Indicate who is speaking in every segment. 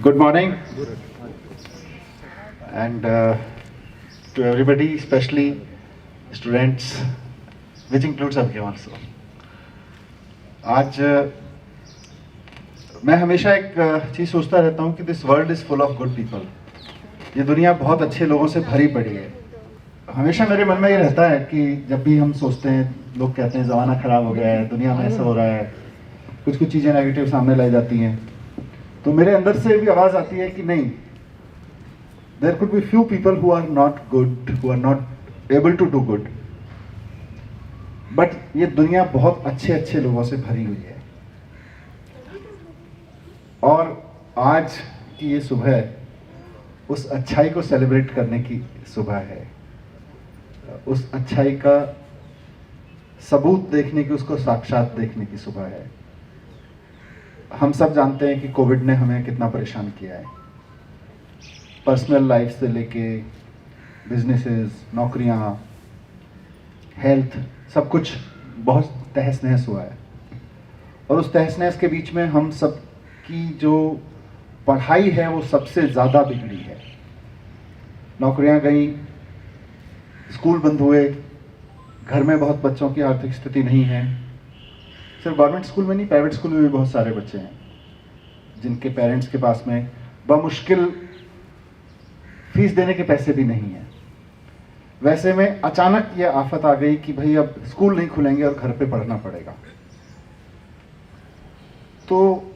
Speaker 1: Good morning, and to everybody, especially students, which includes Abhi also. आज मैं हमेशा एक चीज़ सोचता रहता हूँ कि this world is full of good people. ये दुनिया बहुत अच्छे लोगों से भरी पड़ी है. हमेशा मेरे मन में ये रहता है कि जब भी हम सोचते हैं, लोग कहते हैं ज़माना ख़राब हो गया है, दुनिया में ऐसा हो रहा है, कुछ कुछ चीज़ें नेगेटिव सामने लाई जाती हैं, तो मेरे अंदर से भी आवाज़ आती है कि नहीं, there could be few people who are not good, who are not able to do good, but ये दुनिया बहुत अच्छे अच्छे लोगों से भरी हुई है. और आज की ये सुबह उस अच्छाई को सेलिब्रेट करने की सुबह है, उस अच्छाई का सबूत देखने की, उसको साक्षात देखने की सुबह है. हम सब जानते हैं कि कोविड ने हमें कितना परेशान किया है, पर्सनल लाइफ से लेके बिजनेसेस, नौकरियां, हेल्थ, सब कुछ बहुत तहस नहस हुआ है. और उस तहस नहस के बीच में हम सब की जो पढ़ाई है वो सबसे ज़्यादा बिगड़ी है. नौकरियां गई, स्कूल बंद हुए, घर में बहुत बच्चों की आर्थिक स्थिति नहीं है. सिर्फ गवर्नमेंट स्कूल में नहीं, प्राइवेट स्कूल में भी बहुत सारे बच्चे हैं जिनके पेरेंट्स के पास में बमुश्किल फीस देने के पैसे भी नहीं हैं. वैसे में अचानक ये आफत आ गई कि भाई अब स्कूल नहीं खुलेंगे और घर पे पढ़ना पड़ेगा. तो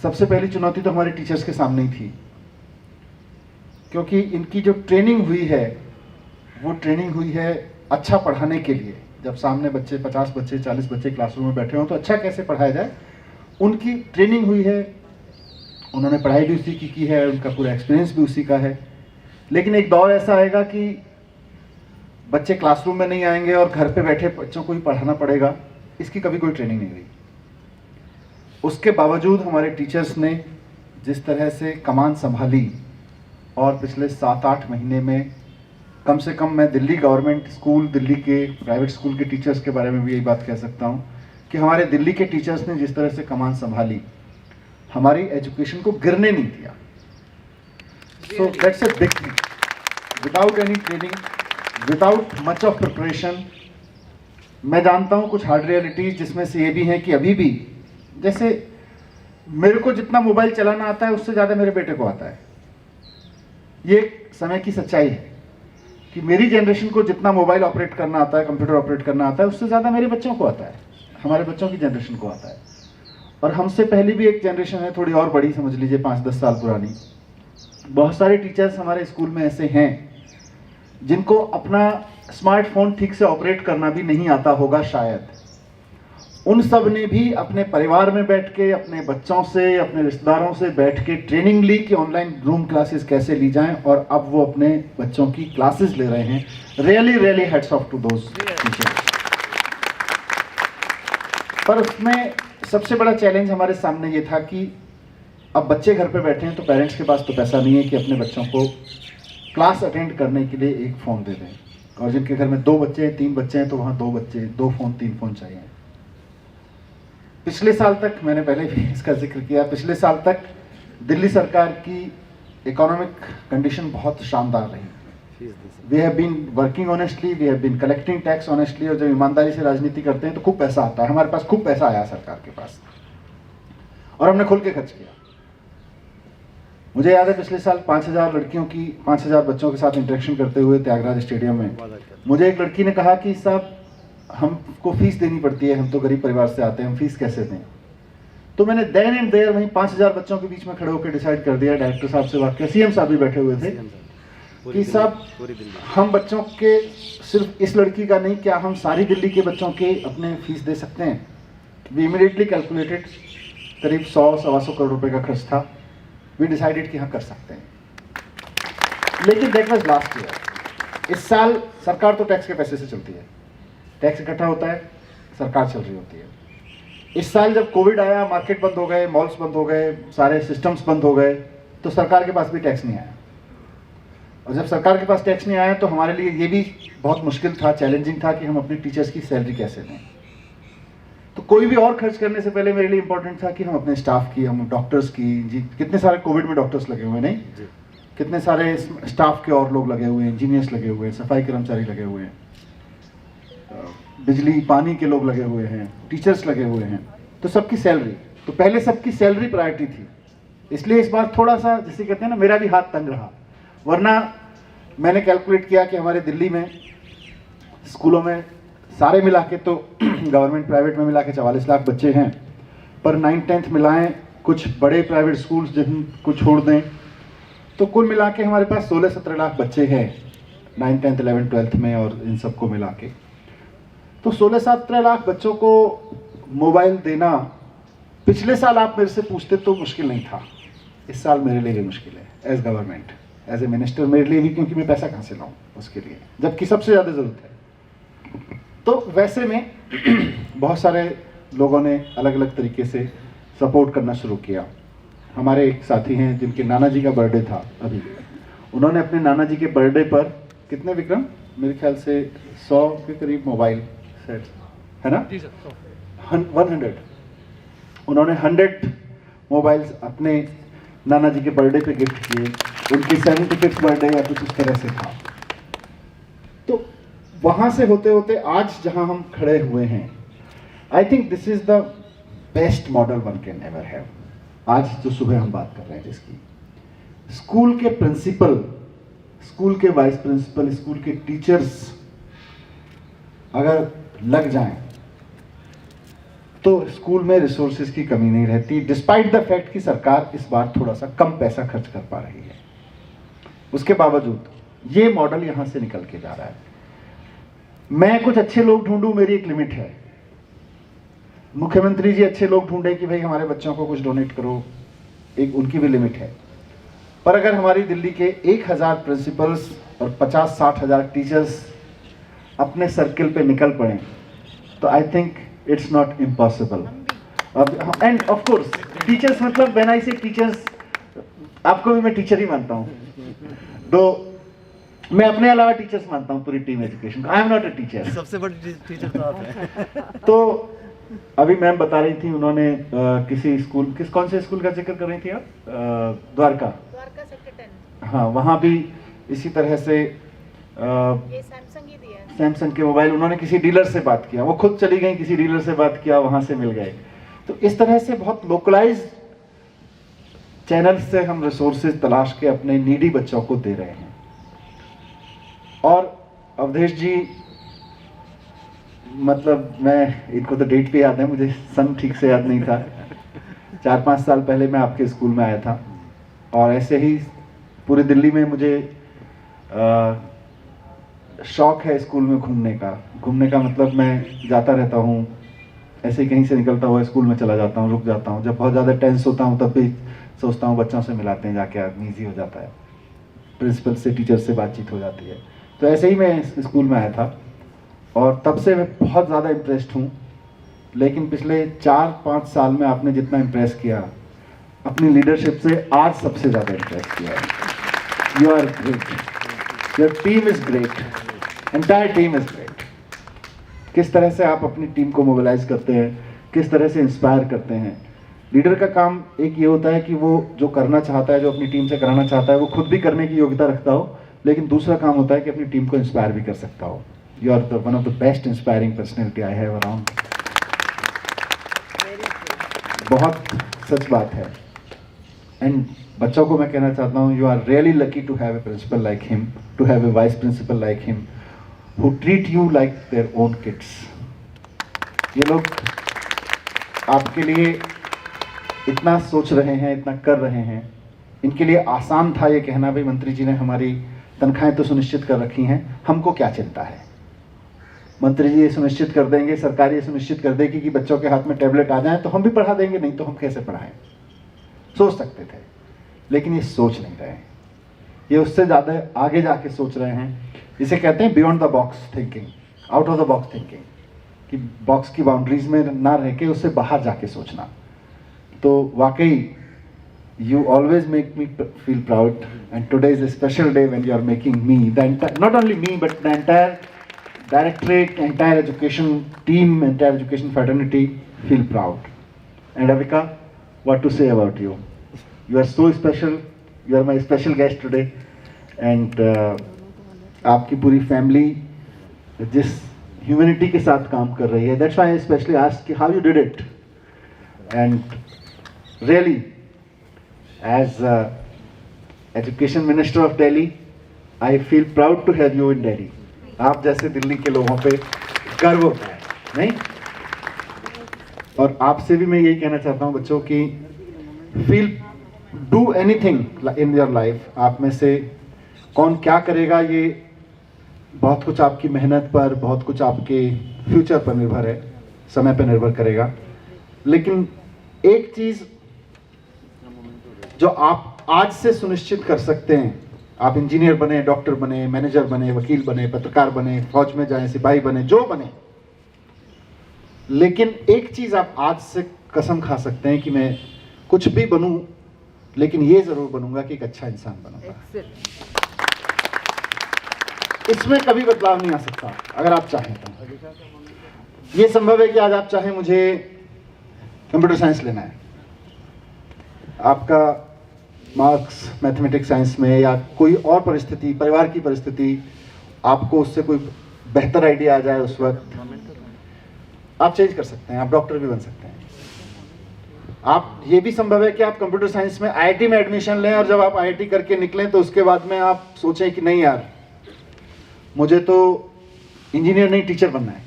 Speaker 1: सबसे पहली चुनौती तो हमारे टीचर्स के सामने ही थी, क्योंकि इनकी जो ट्रेनिंग हुई है वो ट्रेनिंग हुई है अच्छा पढ़ाने के लिए. जब सामने बच्चे 50 बच्चे 40 बच्चे क्लासरूम में बैठे हों तो अच्छा कैसे पढ़ाया जाए, उनकी ट्रेनिंग हुई है, उन्होंने पढ़ाई भी उसी की है, उनका पूरा एक्सपीरियंस भी उसी का है. लेकिन एक दौर ऐसा आएगा कि बच्चे क्लासरूम में नहीं आएंगे और घर पे बैठे बच्चों को ही पढ़ाना पड़ेगा. इसकी कभी कोई ट्रेनिंग नहीं हुई. उसके बावजूद हमारे टीचर्स ने जिस तरह से कमान संभाली, और पिछले 7-8 महीने में कम से कम मैं दिल्ली गवर्नमेंट स्कूल, दिल्ली के प्राइवेट स्कूल के टीचर्स के बारे में भी यही बात कह सकता हूँ कि हमारे दिल्ली के टीचर्स ने जिस तरह से कमान संभाली, हमारी एजुकेशन को गिरने नहीं दिया. So that's a big thing. Without any training, without much of preparation. मैं जानता हूँ कुछ हार्ड रियलिटीज जिसमें से ये भी हैं कि अभी भी, जैसे मेरे को जितना मोबाइल चलाना आता है उससे ज़्यादा मेरे बेटे को आता है. ये एक समय की सच्चाई है कि मेरी जनरेशन को जितना मोबाइल ऑपरेट करना आता है, कंप्यूटर ऑपरेट करना आता है, उससे ज़्यादा मेरे बच्चों को आता है, हमारे बच्चों की जनरेशन को आता है. और हमसे पहले भी एक जनरेशन है, थोड़ी और बड़ी, समझ लीजिए 5-10 साल पुरानी. बहुत सारे टीचर्स हमारे स्कूल में ऐसे हैं जिनको अपना स्मार्टफोन ठीक से ऑपरेट करना भी नहीं आता होगा शायद. उन सब ने भी अपने परिवार में बैठ के, अपने बच्चों से, अपने रिश्तेदारों से बैठ के ट्रेनिंग ली कि ऑनलाइन जूम क्लासेस कैसे ली जाएं, और अब वो अपने बच्चों की क्लासेस ले रहे हैं. Really really hats off to those teachers. पर उसमें सबसे बड़ा चैलेंज हमारे सामने ये था कि अब बच्चे घर पे बैठे हैं तो पेरेंट्स के पास तो पैसा नहीं है कि अपने बच्चों को क्लास अटेंड करने के लिए एक फ़ोन दे दें. और जिनके घर में 2 बच्चे हैं, 3 बच्चे हैं, तो वहाँ 2 बच्चे, 2 फ़ोन, 3 फ़ोन चाहिए. पिछले साल तक, मैंने पहले भी इसका जिक्र किया, पिछले साल तक दिल्ली सरकार की इकोनॉमिक कंडीशन बहुत शानदार रही. We have been working honestly, we have been collecting tax honestly. और जब ईमानदारी से राजनीति करते हैं तो खूब पैसा आता है. हमारे पास खूब पैसा आया सरकार के पास, और हमने खुल के खर्च किया. मुझे याद है पिछले साल 5000 लड़कियों की, 5000 बच्चों के साथ इंटरेक्शन करते हुए त्यागराज स्टेडियम में मुझे एक लड़की ने कहा कि साहब हमको फीस देनी पड़ती है, हम तो गरीब परिवार से आते हैं, हम फीस कैसे दें. तो मैंने देन एंड देयर वहीं 5000 बच्चों के बीच में खड़े होकर डिसाइड कर दिया, डायरेक्टर साहब से बात किया, सीएम साहब भी बैठे हुए थे, कि साहब हम बच्चों के, सिर्फ इस लड़की का नहीं, क्या हम सारी दिल्ली के बच्चों के अपने फीस दे सकते हैं. वी इमीडिएटली कैलकुलेटेड, करीब 100-125 करोड़ रुपए का खर्च था. वी डिसाइडेड कि हाँ कर सकते हैं. लेकिन दैट वाज लास्ट ईयर. इस साल सरकार तो टैक्स के पैसे से चलती है, टैक्स इकट्ठा होता है, सरकार चल रही होती है. इस साल जब कोविड आया, मार्केट बंद हो गए, मॉल्स बंद हो गए, सारे सिस्टम्स बंद हो गए, तो सरकार के पास भी टैक्स नहीं आया. और जब सरकार के पास टैक्स नहीं आया तो हमारे लिए ये भी बहुत मुश्किल था, चैलेंजिंग था कि हम अपने टीचर्स की सैलरी कैसे दें. तो तो कोई भी और खर्च करने से पहले मेरे लिए इंपॉर्टेंट था कि हम अपने स्टाफ की, हम डॉक्टर्स की, जी कितने सारे कोविड में डॉक्टर्स लगे हुए हैं, नहीं कितने सारे स्टाफ के और लोग लगे हुए हैं, इंजीनियर्स लगे हुए हैं, सफाई कर्मचारी लगे हुए हैं, बिजली पानी के लोग लगे हुए हैं, टीचर्स लगे हुए हैं, तो सबकी सैलरी, तो पहले सबकी सैलरी प्रायोरिटी थी। इसलिए इस बार थोड़ा सा जिसे कहते हैं ना, मेरा भी हाथ तंग रहा। वरना मैंने कैलकुलेट किया कि हमारे दिल्ली में स्कूलों में सारे मिला के तो गवर्नमेंट प्राइवेट में मिला के 44 लाख बच्चे हैं, पर 9th-10th मिलाएं, कुछ बड़े प्राइवेट स्कूल्स जिनको छोड़ दें, तो कुल मिला के हमारे पास 16-17 लाख बच्चे हैं 9th, 10th, 11th, 12th में, और इन सबको मिला के तो 16-17 लाख बच्चों को मोबाइल देना, पिछले साल आप मेरे से पूछते तो मुश्किल नहीं था, इस साल मेरे लिए भी मुश्किल है as government, as a minister मेरे लिए भी, क्योंकि मैं पैसा कहाँ से लाऊं उसके लिए, जबकि सबसे ज़्यादा ज़रूरत है। तो वैसे में बहुत सारे लोगों ने अलग अलग तरीके से सपोर्ट करना शुरू किया। हमारे एक साथी हैं जिनके नाना जी का बर्थडे था अभी, उन्होंने अपने नाना जी के बर्थडे पर कितने विक्रम, मेरे ख्याल से 100 के करीब मोबाइल सेट है ना, 100, उन्होंने 100 मोबाइल्स अपने नाना जी के बर्थडे पे गिफ्ट किए। उनकी 75th बर्थडे या कुछ उस तरह से था। तो वहां से होते होते आज जहां हम खड़े हुए हैं, I think this is the best model one can ever have. आज जो सुबह हम बात कर रहे हैं जिसकी, स्कूल के प्रिंसिपल, स्कूल के वाइस प्रिंसिपल, स्कूल के टीचर्स अगर लग जाएं तो स्कूल में रिसोर्सेज की कमी नहीं रहती, डिस्पाइट द फैक्ट कि सरकार इस बार थोड़ा सा कम पैसा खर्च कर पा रही है। उसके बावजूद ये मॉडल यहां से निकल के जा रहा है। मैं कुछ अच्छे लोग ढूंढूं, मेरी एक लिमिट है। मुख्यमंत्री जी अच्छे लोग ढूंढे कि भाई हमारे बच्चों को कुछ डोनेट करो, एक उनकी भी लिमिट है। पर अगर हमारी दिल्ली के 1000 प्रिंसिपल्स और 50-60 हज़ार टीचर्स अपने सर्किल पे निकल पड़े तो I think it's not impossible. End of course teachers, मतलब व्हेन आई से टीचर्स, आपको भी मैं टीचर ही मानता हूँ, तो मैं अपने अलावा टीचर्स मानता हूँ पूरी team education. I am not a teacher,
Speaker 2: सबसे बड़ी टीचर तो आप हैं।
Speaker 1: तो अभी मैम बता रही थी, उन्होंने किसी स्कूल, कौन से स्कूल का जिक्र कर रही थी आप, द्वारका
Speaker 3: सेक्टर 10,
Speaker 1: हाँ, वहाँ भी इसी तरह से
Speaker 3: ये सैमसंग ही दिया है।
Speaker 1: सैमसंग के मोबाइल उन्होंने किसी डीलर से बात किया, वो खुद चली गई, किसी डीलर से बात किया, वहां से मिल गए। तो इस तरह से बहुत लोकलाइज चैनल से हम रिसोर्सेज तलाश के अपने नीडी बच्चों को दे रहे हैं। और अवधेश जी, मतलब मैं, इनको तो डेट पे याद है, मुझे सन ठीक से याद नहीं था, 4-5 साल पहले मैं आपके स्कूल में आया था, और ऐसे ही पूरी दिल्ली में मुझे शौक है स्कूल में घूमने का मतलब मैं जाता रहता हूँ, ऐसे ही कहीं से निकलता हुआ स्कूल में चला जाता हूँ, रुक जाता हूँ, जब बहुत ज़्यादा टेंस होता हूँ तब भी सोचता हूँ बच्चों से मिलाते हैं जाके, आदमी ईजी हो जाता है, प्रिंसिपल से, टीचर से बातचीत हो जाती है। तो ऐसे ही मैं स्कूल में आया था और तब से मैं बहुत ज़्यादा इम्प्रेस्ड हूँ। लेकिन पिछले 4-5 साल में आपने जितना इम्प्रेस किया अपनी लीडरशिप से, आज सबसे ज़्यादा इम्प्रेस किया है। You are great, your team is great, entire team is great. किस तरह से आप अपनी टीम को मोबिलाइज करते हैं, किस तरह से इंस्पायर करते हैं। लीडर का काम एक ये होता है कि वो जो करना चाहता है, जो अपनी टीम से कराना चाहता है, वो खुद भी करने की योग्यता रखता हो, लेकिन दूसरा काम होता है कि अपनी टीम को इंस्पायर भी कर सकता हो। You are one of the best inspiring personality I have around. बहुत सच बात है। एंड बच्चों को मैं कहना चाहता हूँ, you are really lucky to have a principal like him, to have a vice principal like him, who treat you like their own kids. ये लोग आपके लिए इतना सोच रहे हैं, इतना कर रहे हैं। इनके लिए आसान था ये कहना, भाई मंत्री जी ने हमारी तनख्वाहें तो सुनिश्चित कर रखी हैं, हमको क्या चिंता है। मंत्री जी ये सुनिश्चित कर देंगे, सरकार ये सुनिश्चित कर देगी कि बच्चों के हाथ में टैबलेट आ जाए तो हम भी पढ़ा देंगे, नहीं तो हम कैसे पढ़ाएं। सोच सकते थे, लेकिन ये सोच नहीं रहे हैं। ये उससे ज़्यादा आगे जाके सोच रहे हैं। इसे कहते हैं beyond the box thinking, out of the box thinking, कि बॉक्स की बाउंड्रीज में ना रह के उससे बाहर जाके सोचना। तो वाकई you always make me feel proud, and today is a special day when you are making me, not only me but the entire directorate, entire education team, entire education fraternity feel proud. And Avika, what to say about you? You are so special. You are my special guest today. And आपकी पूरी family जिस humanity के साथ काम कर रही है, that's why I especially asked how you did it. And really, as Education Minister of Delhi, I feel proud to have you in Delhi. आप जैसे दिल्ली के लोगों पे गर्व होता है, नहीं? और आपसे भी मैं यही कहना चाहता हूँ बच्चों की feel do anything in your life. आप में से कौन क्या करेगा ये बहुत कुछ आपकी मेहनत पर, बहुत कुछ आपके फ्यूचर पर निर्भर है, समय पर निर्भर करेगा. लेकिन एक चीज जो आप आज से सुनिश्चित कर सकते हैं, आप इंजीनियर बने, डॉक्टर बने, मैनेजर बने, वकील बने, पत्रकार बने, फौज में जाएं, सिपाही बने, जो बने, लेकिन एक चीज आप आज से कसम खा सकते हैं कि मैं कुछ भी बनूं, लेकिन ये जरूर बनूंगा कि एक अच्छा इंसान बनूंगा. इसमें कभी बदलाव नहीं आ सकता अगर आप चाहें तो. ये संभव है कि आज आप चाहें मुझे कंप्यूटर साइंस लेना है, आपका मार्क्स मैथमेटिक्स साइंस में या कोई और परिस्थिति, परिवार की परिस्थिति, आपको उससे कोई बेहतर आइडिया आ जाए, उस वक्त आप चेंज कर सकते हैं, आप डॉक्टर भी बन सकते हैं. आप ये भी संभव है कि आप कंप्यूटर साइंस में आईआईटी में एडमिशन लें और जब आप आईआईटी करके निकलें तो उसके बाद में आप सोचें कि नहीं यार, मुझे तो इंजीनियर नहीं टीचर बनना है.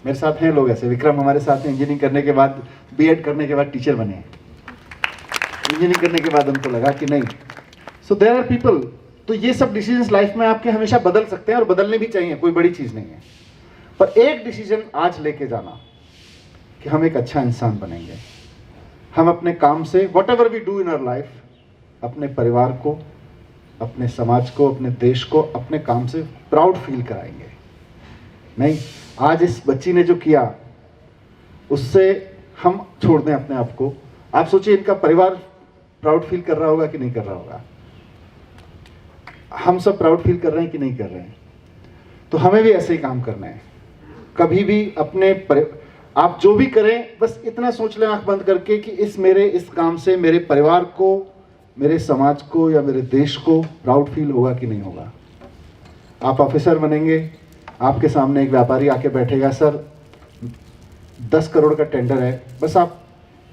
Speaker 1: मेरे साथ हैं लोग ऐसे, विक्रम हमारे साथ हैं, इंजीनियरिंग करने के बाद, बीएड करने के बाद टीचर बने. इंजीनियरिंग करने के बाद हमको लगा कि नहीं. So there are people. तो ये सब डिसीजंस लाइफ में आपके हमेशा बदल सकते हैं और बदलने भी चाहिए, कोई बड़ी चीज नहीं है. पर एक डिसीजन आज लेके जाना कि हम एक अच्छा इंसान बनेंगे. हम अपने काम से whatever we do in our life, अपने परिवार को, अपने समाज को, अपने देश को अपने काम से प्राउड फील कराएंगे. नहीं, आज इस बच्ची ने जो किया उससे हम छोड़ दें अपने आप को. आप सोचिए इनका परिवार प्राउड फील कर रहा होगा कि नहीं कर रहा होगा. हम सब प्राउड फील कर रहे हैं कि नहीं कर रहे हैं. तो हमें भी ऐसे ही काम करना है. कभी भी अपने आप जो भी करें बस इतना सोच लें आंख बंद करके कि इस काम से मेरे परिवार को, मेरे समाज को या मेरे देश को प्राउड फील होगा कि नहीं होगा. आप ऑफिसर बनेंगे, आपके सामने एक व्यापारी आके बैठेगा, सर 10 करोड़ का टेंडर है, बस आप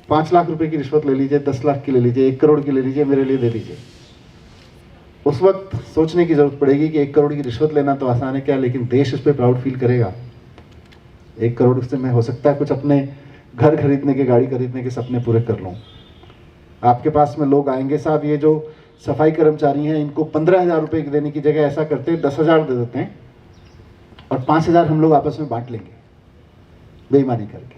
Speaker 1: 5 लाख रुपए की रिश्वत ले लीजिए, 10 लाख की ले लीजिए, 1 करोड़ की ले लीजिए, मेरे लिए दे दीजिए. उस वक्त सोचने की जरूरत पड़ेगी कि 1 करोड़ की रिश्वत लेना तो आसान है क्या, लेकिन देश इस पर प्राउड फील करेगा. 1 करोड़ से मैं हो सकता है कुछ अपने घर खरीदने के, गाड़ी खरीदने के सपने पूरे कर लूँ. आपके पास में लोग आएंगे, साहब ये जो सफाई कर्मचारी हैं इनको 15,000 रुपये देने की जगह ऐसा करते हैं 10,000 दे देते हैं और 5,000 हम लोग आपस में बांट लेंगे बेईमानी करके.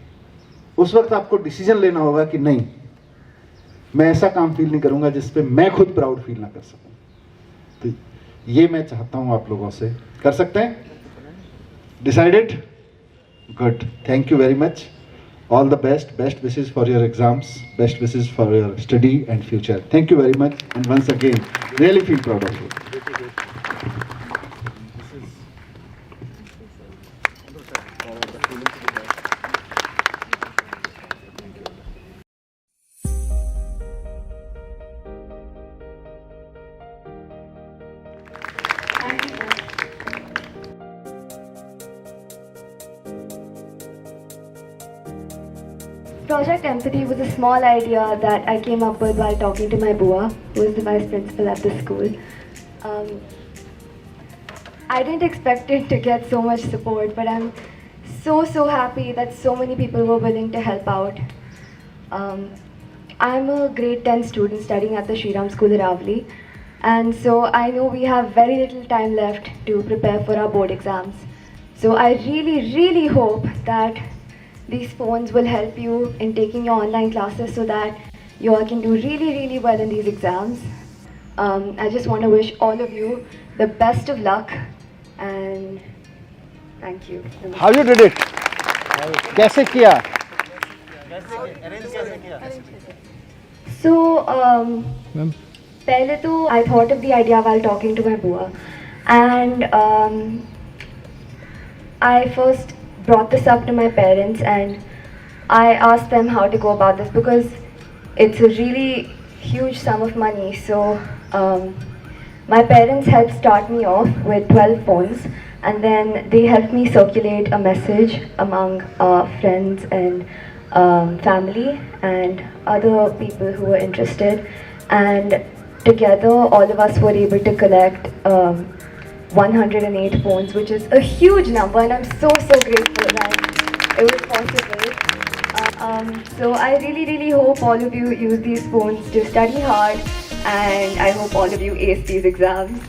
Speaker 1: उस वक्त आपको डिसीजन लेना होगा कि नहीं, मैं ऐसा काम फील नहीं करूंगा जिस पे मैं खुद प्राउड फील ना कर सकूं. तो ये मैं चाहता हूं आप लोगों से. कर सकते हैं? Decided? Good. Thank you very much. All the best. Best wishes for your exams. Best wishes for your study and future. Thank you very much and once again really feel proud of you.
Speaker 4: Project Empathy was a small idea that I came up with while talking to my Bua, who is the vice principal at the school. I didn't expect it to get so much support, but I'm so happy that so many people were willing to help out. I'm a grade 10 student studying at the Shriram School, Aravali, and so I know we have very little time left to prepare for our board exams. So I really hope that these phones will help you in taking your online classes so that you all can do really well in these exams. I just want to wish all of you the best of luck and thank you.
Speaker 1: How you did it? कैसे किया?
Speaker 4: So, पहले तो I thought of the idea while talking to my Bua, and I first brought this up to my parents, and I asked them how to go about this because it's a really huge sum of money. So my parents helped start me off with 12 phones, and then they helped me circulate a message among friends and family and other people who were interested. And together, all of us were able to collect 108 phones, which is a huge number, and I'm so grateful that it was possible. So I really hope all of you use these phones to study hard, and I hope all of you ace these exams.